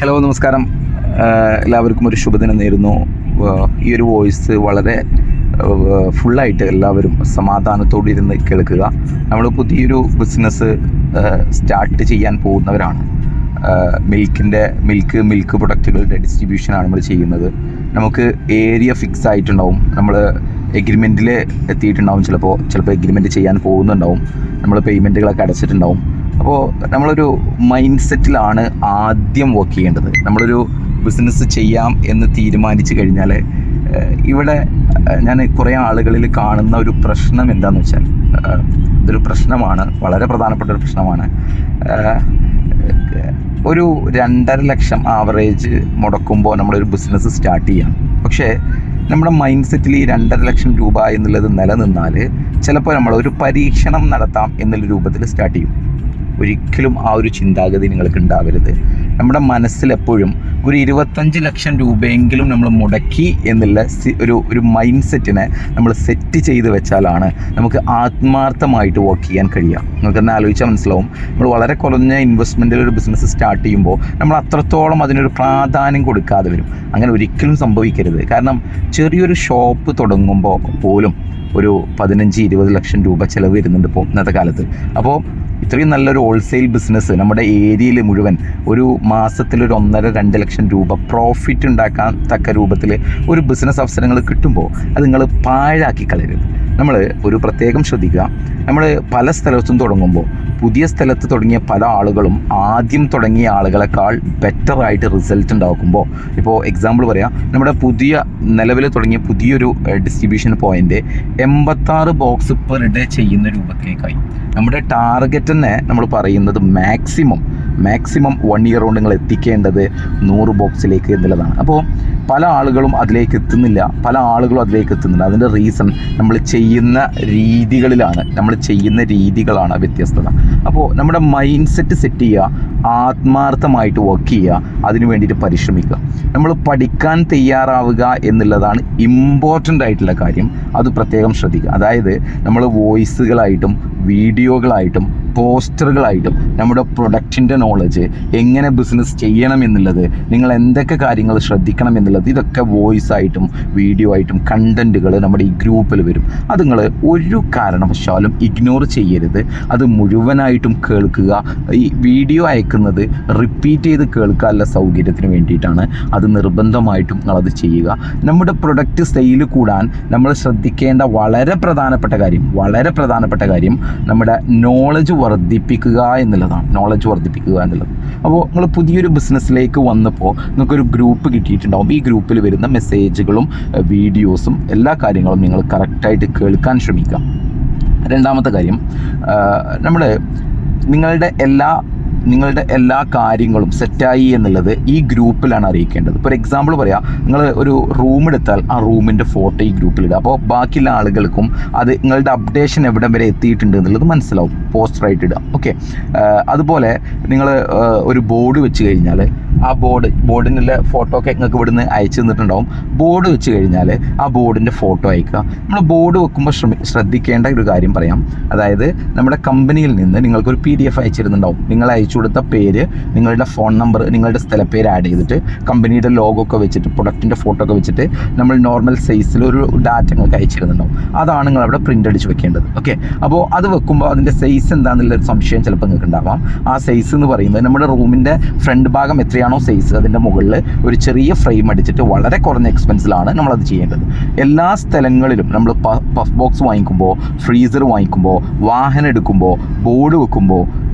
Hello, നമസ്കാരം. എല്ലാവർക്കും ഒരു ശുഭദിനം നേരുന്നു. ഈ ഒരു വോയിസ് വളരെ ഫുള്ളായിട്ട് എല്ലാവരും സമാധാനത്തോടെ ഇരുന്ന് കേൾക്കുക. നമ്മൾ പുതിയൊരു ബിസിനസ് സ്റ്റാർട്ട് ചെയ്യാൻ പോകുന്നവരാണ്. മിൽക്ക് പ്രൊഡക്റ്റുകളുടെ ഡിസ്ട്രിബ്യൂഷനാണ് നമ്മൾ ചെയ്യുന്നത്. നമുക്ക് ഏരിയ ഫിക്സ് ആയിട്ടുണ്ടാവും. നമ്മൾ എഗ്രിമെൻറ്റിൽ എത്തിയിട്ടുണ്ടാവും. ചിലപ്പോൾ എഗ്രിമെൻറ്റ് ചെയ്യാൻ പോകുന്നുണ്ടാവും. നമ്മൾ പേയ്മെൻറ്റുകളൊക്കെ അടച്ചിട്ടുണ്ടാവും. അപ്പോൾ നമ്മളൊരു മൈൻഡ് സെറ്റിലാണ് ആദ്യം വർക്ക് ചെയ്യേണ്ടത്. നമ്മളൊരു ബിസിനസ് ചെയ്യാം എന്ന് തീരുമാനിച്ചു കഴിഞ്ഞാൽ ഇവിടെ ഞാൻ കുറേ ആളുകളിൽ കാണുന്ന ഒരു പ്രശ്നം എന്താണെന്ന് വെച്ചാൽ, ഇതൊരു പ്രശ്നമാണ്, വളരെ പ്രധാനപ്പെട്ട ഒരു പ്രശ്നമാണ്. ഒരു 2.5 ലക്ഷം ആവറേജ് മുടക്കുമ്പോൾ നമ്മളൊരു ബിസിനസ് സ്റ്റാർട്ട് ചെയ്യാം. പക്ഷേ നമ്മുടെ മൈൻഡ് സെറ്റിൽ ഈ 2.5 ലക്ഷം രൂപ എന്നുള്ളത് നിലനിന്നാൽ ചിലപ്പോൾ നമ്മളൊരു പരീക്ഷണം നടത്താം എന്നുള്ള രൂപത്തിൽ സ്റ്റാർട്ട് ചെയ്യും. ഒരിക്കലും ആ ഒരു ചിന്താഗതി നിങ്ങൾക്ക് ഉണ്ടാവരുത്. നമ്മുടെ മനസ്സിലെപ്പോഴും ഒരു 25 ലക്ഷം രൂപയെങ്കിലും നമ്മൾ മുടക്കി എന്നുള്ള ഒരു മൈൻഡ് സെറ്റിനെ നമ്മൾ സെറ്റ് ചെയ്ത് വെച്ചാലാണ് നമുക്ക് ആത്മാർത്ഥമായിട്ട് വർക്ക് ചെയ്യാൻ കഴിയുക. നിങ്ങൾക്കെന്നെ ആലോചിച്ചാൽ മനസ്സിലാവും. നമ്മൾ വളരെ കുറഞ്ഞ ഇൻവെസ്റ്റ്മെൻറ്റിൽ ഒരു ബിസിനസ് സ്റ്റാർട്ട് ചെയ്യുമ്പോൾ നമ്മൾ അത്രത്തോളം അതിനൊരു പ്രാധാന്യം കൊടുക്കാതെ വരും. അങ്ങനെ ഒരിക്കലും സംഭവിക്കരുത്. കാരണം ചെറിയൊരു ഷോപ്പ് തുടങ്ങുമ്പോൾ പോലും ഒരു 15-20 ലക്ഷം രൂപ ചിലവ് വരുന്നുണ്ട് ഇപ്പോൾ ഇന്നത്തെ കാലത്ത്. അപ്പോൾ ഇത്രയും നല്ലൊരു ഹോൾസെയിൽ ബിസിനസ് നമ്മുടെ ഏരിയയിൽ മുഴുവൻ ഒരു മാസത്തിൽ ഒരു 1.5-2 ലക്ഷം രൂപ പ്രോഫിറ്റ് ഉണ്ടാക്കാൻ തക്ക രൂപത്തിൽ ഒരു ബിസിനസ് അവസരങ്ങൾ കിട്ടുമ്പോൾ അത് നിങ്ങൾ പാഴാക്കി കളയരുത്. നമ്മൾ ഒരു പ്രത്യേകം ശ്രദ്ധിക്കുക. നമ്മൾ പല സ്ഥലത്തും തുടങ്ങുമ്പോൾ പുതിയ സ്ഥലത്ത് തുടങ്ങിയ പല ആളുകളും ആദ്യം തുടങ്ങിയ ആളുകളെക്കാൾ ബെറ്ററായിട്ട് റിസൾട്ട് ഉണ്ടാക്കുമ്പോൾ, ഇപ്പോൾ എക്സാമ്പിൾ പറയാം, നമ്മുടെ നിലവിൽ തുടങ്ങിയ പുതിയൊരു distribution point 86 box per day ചെയ്യുന്ന രൂപത്തിലേക്കായി. നമ്മുടെ ടാർഗറ്റ് തന്നെ നമ്മൾ പറയുന്നത് മാക്സിമം 1 ഇയർ കൊണ്ട് നിങ്ങൾ എത്തിക്കേണ്ടത് 100 ബോക്സിലേക്ക് എന്നുള്ളതാണ്. അപ്പോൾ പല ആളുകളും അതിലേക്ക് എത്തുന്നില്ല. അതിൻ്റെ റീസൺ നമ്മൾ ചെയ്യുന്ന രീതികളാണ് വ്യത്യസ്തത. അപ്പോൾ നമ്മുടെ മൈൻഡ് സെറ്റ് സെറ്റ് ചെയ്യുക, ആത്മാർത്ഥമായിട്ട് വർക്ക് ചെയ്യുക, അതിനു വേണ്ടിയിട്ട് പരിശ്രമിക്കുക. നമ്മൾ പഠിക്കാൻ തയ്യാറാവുക എന്നുള്ളതാണ് ഇമ്പോർട്ടൻ്റ് ആയിട്ടുള്ള കാര്യം. അത് പ്രത്യേകം ശ്രദ്ധിക്കുക. അതായത് നമ്മൾ വോയിസുകളായിട്ടും വീഡിയോകളായിട്ടും പോസ്റ്ററുകളായിട്ടും നമ്മുടെ പ്രൊഡക്റ്റിൻ്റെ നോളജ്, എങ്ങനെ ബിസിനസ് ചെയ്യണം എന്നുള്ളത്, നിങ്ങൾ എന്തൊക്കെ കാര്യങ്ങൾ ശ്രദ്ധിക്കണം എന്നുള്ളത്, ഇതൊക്കെ വോയിസ് ആയിട്ടും വീഡിയോ ആയിട്ടും കണ്ടൻറ്റുകൾ നമ്മുടെ ഈ ഗ്രൂപ്പിൽ വരും. അത് നിങ്ങൾ ഒരു കാരണവശാലും ഇഗ്നോർ ചെയ്യരുത്. അത് മുഴുവനായിട്ടും കേൾക്കുക. ഈ വീഡിയോ അയക്കുന്നത് റിപ്പീറ്റ് ചെയ്ത് കേൾക്കാനുള്ള സൗകര്യത്തിന് വേണ്ടിയിട്ടാണ്. അത് നിർബന്ധമായിട്ടും നിങ്ങളത് ചെയ്യുക. നമ്മുടെ പ്രൊഡക്റ്റ് സെയിൽ കൂടാൻ നമ്മൾ ശ്രദ്ധിക്കേണ്ട വളരെ പ്രധാനപ്പെട്ട കാര്യം നമ്മുടെ നോളജ് വർദ്ധിപ്പിക്കുക എന്നുള്ളതാണ്. അപ്പോൾ നിങ്ങൾ പുതിയൊരു ബിസിനസ്സിലേക്ക് വന്നപ്പോൾ നിങ്ങൾക്കൊരു ഗ്രൂപ്പ് കിട്ടിയിട്ടുണ്ടാവും. ഈ ഗ്രൂപ്പിൽ വരുന്ന മെസ്സേജുകളും വീഡിയോസും എല്ലാ കാര്യങ്ങളും നിങ്ങൾ കറക്റ്റായിട്ട് കേൾക്കാൻ ശ്രമിക്കുക. രണ്ടാമത്തെ കാര്യം, നിങ്ങളുടെ എല്ലാ കാര്യങ്ങളും സെറ്റായി എന്നുള്ളത് ഈ ഗ്രൂപ്പിലാണ് അറിയിക്കേണ്ടത്. ഇപ്പോൾ ഒരു എക്സാമ്പിൾ പറയാം, നിങ്ങൾ ഒരു റൂം എടുത്താൽ ആ റൂമിൻ്റെ ഫോട്ടോ ഈ ഗ്രൂപ്പിലിടുക. അപ്പോൾ ബാക്കിയുള്ള ആളുകൾക്കും അത് നിങ്ങളുടെ അപ്ഡേഷൻ എവിടം വരെ എത്തിയിട്ടുണ്ട് എന്നുള്ളത് മനസ്സിലാവും. പോസ്റ്ററായിട്ട് ഇടുക. ഓക്കെ. അതുപോലെ നിങ്ങൾ ഒരു ബോർഡ് വെച്ച് കഴിഞ്ഞാൽ ആ ബോർഡിനുള്ള ഫോട്ടോ ഒക്കെ നിങ്ങൾക്ക് ഇവിടുന്ന് അയച്ചു തന്നിട്ടുണ്ടാവും. ബോർഡ് വെച്ച് കഴിഞ്ഞാൽ ആ ബോർഡിൻ്റെ ഫോട്ടോ അയക്കുക. നമ്മൾ ബോർഡ് വെക്കുമ്പോൾ ശ്രദ്ധിക്കേണ്ട ഒരു കാര്യം പറയാം. അതായത് നമ്മുടെ കമ്പനിയിൽ നിന്ന് നിങ്ങൾക്കൊരു PDF അയച്ചിരുന്നുണ്ടാവും. നിങ്ങൾ അയച്ചു കൊടുത്ത പേര്, നിങ്ങളുടെ ഫോൺ നമ്പർ, നിങ്ങളുടെ സ്ഥലപ്പേര് ആഡ് ചെയ്തിട്ട് കമ്പനിയുടെ ലോഗോ ഒക്കെ വെച്ചിട്ട് പ്രൊഡക്റ്റിൻ്റെ ഫോട്ടോ ഒക്കെ വെച്ചിട്ട് നമ്മൾ നോർമൽ സൈസിൽ ഒരു ഡാറ്റ നിങ്ങൾക്ക് അയച്ചിരുന്നുണ്ടാവും. അതാണ് നിങ്ങൾ അവിടെ പ്രിൻ്റ് അടിച്ച് വെക്കേണ്ടത്. ഓക്കെ. അപ്പോൾ അത് വെക്കുമ്പോൾ അതിൻ്റെ സൈസ് എന്താണെന്നുള്ളൊരു സംശയം ചിലപ്പോൾ നിങ്ങൾക്ക് ഉണ്ടാവാം. ആ സൈസ് എന്ന് പറയുന്നത് നമ്മുടെ റൂമിൻ്റെ ഫ്രണ്ട് ഭാഗം എത്രയാണോ സൈസ്, അതിൻ്റെ മുകളിൽ ഒരു ചെറിയ ഫ്രെയിം അടിച്ചിട്ട് വളരെ കുറഞ്ഞ എക്സ്പെൻസിലാണ് നമ്മളത് ചെയ്യേണ്ടത്. എല്ലാ സ്ഥലങ്ങളിലും നമ്മൾ പഫ് ബോക്സ് വാങ്ങിക്കുമ്പോൾ, ഫ്രീസർ വാങ്ങിക്കുമ്പോൾ, വാഹനം എടുക്കുമ്പോൾ, ബോർഡ് വെക്കുമ്പോൾ,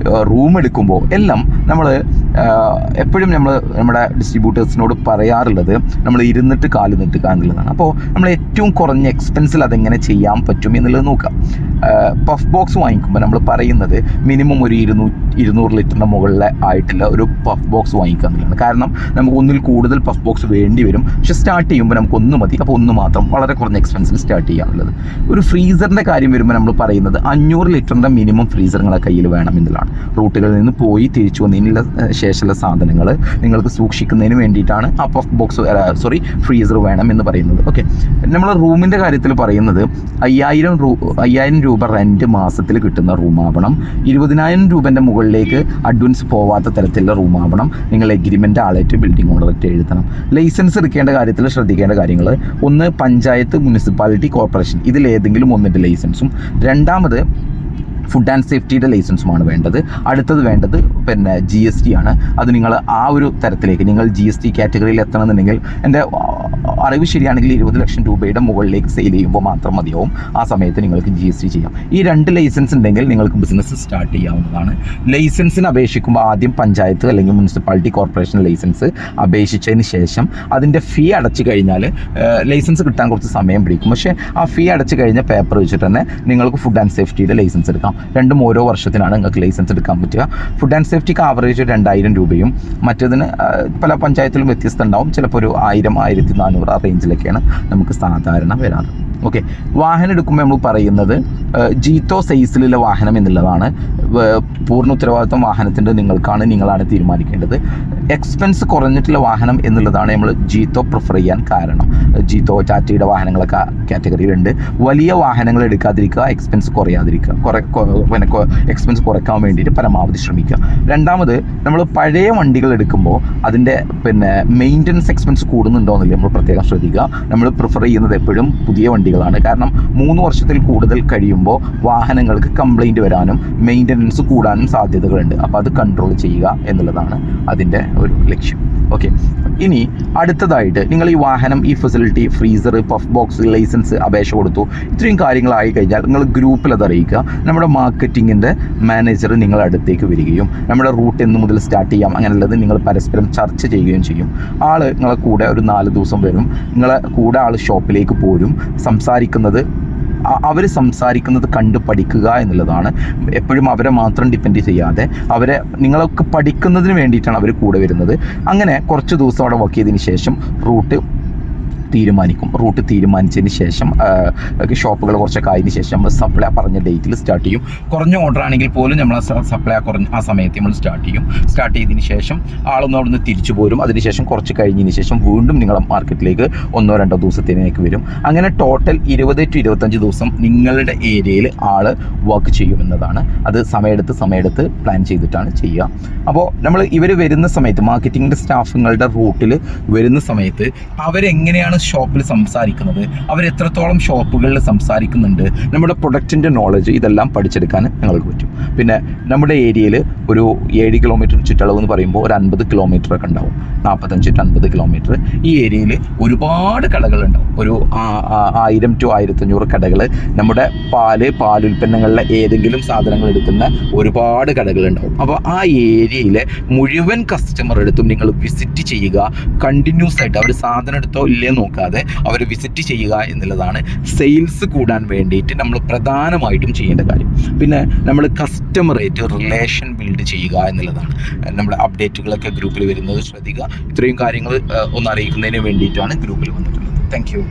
റൂം എടുക്കുമ്പോൾ എല്ലാം നമ്മൾ എപ്പോഴും നമ്മുടെ ഡിസ്ട്രിബ്യൂട്ടേഴ്സിനോട് പറയാറുള്ളത് നമ്മൾ ഇരുന്നിട്ട് കാല് നീട്ടുക എന്നുള്ളതാണ്. അപ്പോൾ നമ്മൾ ഏറ്റവും കുറഞ്ഞ എക്സ്പെൻസിൽ അതെങ്ങനെ ചെയ്യാൻ പറ്റും എന്നുള്ളത് നോക്കാം. പഫ് ബോക്സ് വാങ്ങിക്കുമ്പോൾ നമ്മൾ പറയുന്നത് മിനിമം ഒരു 200 ലിറ്ററിൻ്റെ മുകളിൽ ആയിട്ടുള്ള ഒരു പഫ് ബോക്സ് വാങ്ങിക്കുക എന്നുള്ളതാണ്. കാരണം നമുക്ക് ഒന്നിൽ കൂടുതൽ പഫ് ബോക്സ് വേണ്ടി വരും. പക്ഷെ സ്റ്റാർട്ട് ചെയ്യുമ്പോൾ നമുക്ക് ഒന്ന് മതി. അപ്പോൾ ഒന്ന് മാത്രം വളരെ കുറഞ്ഞ എക്സ്പെൻസിൽ സ്റ്റാർട്ട് ചെയ്യാനുള്ളത്. ഒരു ഫ്രീസറിൻ്റെ കാര്യം വരുമ്പോൾ നമ്മൾ പറയുന്നത് 500 ലിറ്ററിൻ്റെ മിനിമം ഫ്രീസർ നിങ്ങളുടെ കയ്യിൽ വേണം എന്നുള്ളതാണ്. റൂട്ടുകളിൽ നിന്ന് പോയി തിരിച്ചു വന്നതിനുള്ള ശേഷമുള്ള സാധനങ്ങൾ നിങ്ങൾക്ക് സൂക്ഷിക്കുന്നതിന് വേണ്ടിയിട്ടാണ് ആ പഫ് ബോക്സ് ഫ്രീസർ വേണം എന്ന് പറയുന്നത്. ഓക്കെ, നമ്മൾ റൂമിൻ്റെ കാര്യത്തിൽ പറയുന്നത് 5000 രൂപ റെൻറ്റ് മാസത്തിൽ കിട്ടുന്ന റൂമാവണം. 20,000 രൂപേൻ്റെ മുകളിലേക്ക് അഡ്വാൻസ് പോവാത്ത തരത്തിലുള്ള റൂമാവണം. നിങ്ങൾ എഗ്രിമെൻ്റ് ആളായിട്ട് ബിൽഡിംഗ് ഓണറായിട്ട് എഴുതണം. ലൈസൻസ് എടുക്കേണ്ട കാര്യത്തിൽ ശ്രദ്ധിക്കേണ്ട കാര്യങ്ങൾ: ഒന്ന്, പഞ്ചായത്ത്, മുനിസിപ്പാലിറ്റി, കോർപ്പറേഷൻ, ഇതിലേതെങ്കിലും ഒന്നിൻ്റെ ലൈസൻസും. രണ്ടാമത്, ഫുഡ് ആൻഡ് സേഫ്റ്റിയുടെ ലൈസൻസുമാണ് വേണ്ടത്. അടുത്തത് വേണ്ടത് പിന്നെ GST ആണ്. അത് നിങ്ങൾ ആ ഒരു തരത്തിലേക്ക് നിങ്ങൾ GST കാറ്റഗറിയിൽ എത്തണമെന്നുണ്ടെങ്കിൽ, എൻ്റെ അറിവ് ശരിയാണെങ്കിൽ 20 ലക്ഷം രൂപയുടെ മുകളിലേക്ക് സെയിൽ ചെയ്യുമ്പോൾ മാത്രം മതിയാവും. ആ സമയത്ത് നിങ്ങൾക്ക് GST ചെയ്യാം. ഈ 2 ലൈസൻസ് ഉണ്ടെങ്കിൽ നിങ്ങൾക്ക് ബിസിനസ് സ്റ്റാർട്ട് ചെയ്യാവുന്നതാണ്. ലൈസൻസിന് അപേക്ഷിക്കുമ്പോൾ ആദ്യം പഞ്ചായത്ത് അല്ലെങ്കിൽ മുനിസിപ്പാലിറ്റി, കോർപ്പറേഷൻ ലൈസൻസ് അപേക്ഷിച്ചതിന് ശേഷം അതിൻ്റെ ഫീ അടച്ചു കഴിഞ്ഞാൽ ലൈസൻസ് കിട്ടാൻ കുറച്ച് സമയം പിടിക്കും. പക്ഷേ ആ ഫീ അടച്ചു കഴിഞ്ഞ പേപ്പർ വെച്ചിട്ട് തന്നെ നിങ്ങൾക്ക് ഫുഡ് ആൻഡ് സേഫ്റ്റിയുടെ ലൈസൻസ് എടുക്കാം. രണ്ടും ഓരോ വർഷത്തിനാണ് നിങ്ങൾക്ക് ലൈസൻസ് എടുക്കാൻ പറ്റുക. ഫുഡ് ആൻഡ് സേഫ്റ്റിക്ക് ആവറേജ് 2000 രൂപയും മറ്റേതിന് പല പഞ്ചായത്തിലും വ്യത്യസ്തം ഉണ്ടാവും. ചിലപ്പോൾ ഒരു 1000, 1400 ആ റേഞ്ചിലൊക്കെയാണ് നമുക്ക് സാധാരണ വരാറ്. ഓക്കെ, വാഹനം എടുക്കുമ്പോൾ നമ്മൾ പറയുന്നത് ജീത്തോ സൈസിലുള്ള വാഹനം എന്നുള്ളതാണ്. പൂർണ്ണ ഉത്തരവാദിത്വം വാഹനത്തിൻ്റെ നിങ്ങളാണ് തീരുമാനിക്കേണ്ടത്. എക്സ്പെൻസ് കുറഞ്ഞിട്ടുള്ള വാഹനം എന്നുള്ളതാണ് നമ്മൾ ജീത്തോ പ്രിഫർ ചെയ്യാൻ കാരണം. ജീത്തോ, ടാറ്റയുടെ വാഹനങ്ങളൊക്കെ കാറ്റഗറിയിലുണ്ട്. വലിയ വാഹനങ്ങൾ എടുക്കാതിരിക്കുക, എക്സ്പെൻസ് കുറയാതിരിക്കുക, എക്സ്പെൻസ് കുറയ്ക്കാൻ വേണ്ടിയിട്ട് പരമാവധി ശ്രമിക്കുക. രണ്ടാമത്, നമ്മൾ പഴയ വണ്ടികൾ എടുക്കുമ്പോൾ അതിൻ്റെ മെയിൻ്റനൻസ് എക്സ്പെൻസ് കൂടുന്നുണ്ടോ എന്നില്ല നമ്മൾ പ്രത്യേകം ശ്രദ്ധിക്കുക. നമ്മൾ പ്രിഫർ ചെയ്യുന്നത് എപ്പോഴും പുതിയ വണ്ടികളാണ്. കാരണം 3 വർഷത്തിൽ കൂടുതൽ കഴിയുമ്പോൾ വാഹനങ്ങൾക്ക് കംപ്ലൈൻറ്റ് വരാനും മെയിൻ്റനൻസ് കൂടാനും സാധ്യതകളുണ്ട്. അപ്പോൾ അത് കൺട്രോൾ ചെയ്യുക എന്നുള്ളതാണ് അതിൻ്റെ ഒരു ലക്ഷ്യം. ഓക്കെ, ഇനി അടുത്തതായിട്ട് നിങ്ങൾ ഈ വാഹനം, ഈ facility, freezer, puff box, license അപേക്ഷ കൊടുത്തു, ഇത്രയും കാര്യങ്ങളായി കഴിഞ്ഞാൽ നിങ്ങൾ ഗ്രൂപ്പിൽ അത് അറിയിക്കുക. നമ്മുടെ മാർക്കറ്റിങ്ങിൻ്റെ മാനേജർ നിങ്ങളുടെ അടുത്തേക്ക് വരികയും നമ്മുടെ റൂട്ട് എന്ന് മുതൽ സ്റ്റാർട്ട് ചെയ്യാം അങ്ങനെയുള്ളത് നിങ്ങൾ പരസ്പരം ചർച്ച ചെയ്യുകയും ചെയ്യും. ആൾ നിങ്ങളെ കൂടെ ഒരു 4 ദിവസം വരും. നിങ്ങളെ കൂടെ ആൾ ഷോപ്പിലേക്ക് പോരും. അവർ സംസാരിക്കുന്നത് കണ്ട് പഠിക്കുക എന്നുള്ളതാണ്. എപ്പോഴും അവരെ മാത്രം ഡിപ്പെൻഡ് ചെയ്യാതെ നിങ്ങളൊക്കെ പഠിക്കുന്നതിന് വേണ്ടിയിട്ടാണ് അവർ കൂടെ വരുന്നത്. അങ്ങനെ കുറച്ച് ദിവസം അവിടെ വർക്ക് ചെയ്തതിന് ശേഷം റൂട്ട് തീരുമാനിച്ചതിന് ശേഷം ഷോപ്പുകൾ കുറച്ചൊക്കെ ആയതിനു ശേഷം നമ്മൾ സപ്ലൈ പറഞ്ഞ ഡേറ്റിൽ സ്റ്റാർട്ട് ചെയ്യും. കുറഞ്ഞ ഓർഡർ ആണെങ്കിൽ പോലും നമ്മൾ സപ്ലൈ ആ സമയത്ത് നമ്മൾ സ്റ്റാർട്ട് ചെയ്തതിന് ശേഷം ആളൊന്നും അവിടെ നിന്ന് തിരിച്ചു പോരും. അതിനുശേഷം കുറച്ച് കഴിഞ്ഞതിന് ശേഷം വീണ്ടും നിങ്ങളെ മാർക്കറ്റിലേക്ക് 1-2 ദിവസത്തേക്ക് വരും. അങ്ങനെ ടോട്ടൽ 20 to 25 ദിവസം നിങ്ങളുടെ ഏരിയയിൽ ആൾ വർക്ക് ചെയ്യുമെന്നതാണ്. അത് സമയമെടുത്ത് പ്ലാൻ ചെയ്തിട്ടാണ് ചെയ്യുക. അപ്പോൾ നമ്മൾ ഇവർ വരുന്ന സമയത്ത്, മാർക്കറ്റിങ്ങിൻ്റെ സ്റ്റാഫുകളുടെ റൂട്ടിൽ വരുന്ന സമയത്ത് അവരെങ്ങനെയാണ് ഷോപ്പിൽ സംസാരിക്കുന്നത്, അവരെത്രത്തോളം ഷോപ്പുകളിൽ സംസാരിക്കുന്നുണ്ട്, നമ്മുടെ പ്രൊഡക്റ്റിൻ്റെ നോളജ്, ഇതെല്ലാം പഠിച്ചെടുക്കാൻ ഞങ്ങൾക്ക് പറ്റും. പിന്നെ നമ്മുടെ ഏരിയയിൽ ഒരു 7 കിലോമീറ്റർ ചുറ്റളവ് എന്ന് പറയുമ്പോൾ ഒരു 50 കിലോമീറ്റർ ഒക്കെ ഉണ്ടാവും. 45 to 50 കിലോമീറ്റർ. ഈ ഏരിയയിൽ ഒരുപാട് കടകളുണ്ടാവും. ഒരു 1000 to 1500 കടകൾ. നമ്മുടെ പാലുൽപ്പന്നങ്ങളിലെ ഏതെങ്കിലും സാധനങ്ങൾ എടുക്കുന്ന ഒരുപാട് കടകളുണ്ടാവും. അപ്പോൾ ആ ഏരിയയിലെ മുഴുവൻ കസ്റ്റമർ എടുത്തും നിങ്ങൾ വിസിറ്റ് ചെയ്യുക. കണ്ടിന്യൂസ് ആയിട്ട് അവർ സാധനം എടുത്തോ ഇല്ലേ നോക്കാതെ അവർ വിസിറ്റ് ചെയ്യുക എന്നുള്ളതാണ് സെയിൽസ് കൂടാൻ വേണ്ടിയിട്ട് നമ്മൾ പ്രധാനമായിട്ടും ചെയ്യേണ്ട കാര്യം. പിന്നെ നമ്മൾ കസ്റ്റമറായിട്ട് റിലേഷൻ ബിൽഡ് ചെയ്യുക എന്നുള്ളതാണ്. നമ്മുടെ അപ്ഡേറ്റുകളൊക്കെ ഗ്രൂപ്പിൽ വരുന്നത് ശ്രദ്ധിക്കുക. ഇത്രയും കാര്യങ്ങൾ ഒന്ന് അറിയിക്കുന്നതിന് വേണ്ടിയിട്ടാണ് ഗ്രൂപ്പിൽ വന്നിട്ടുള്ളത്. Thank you.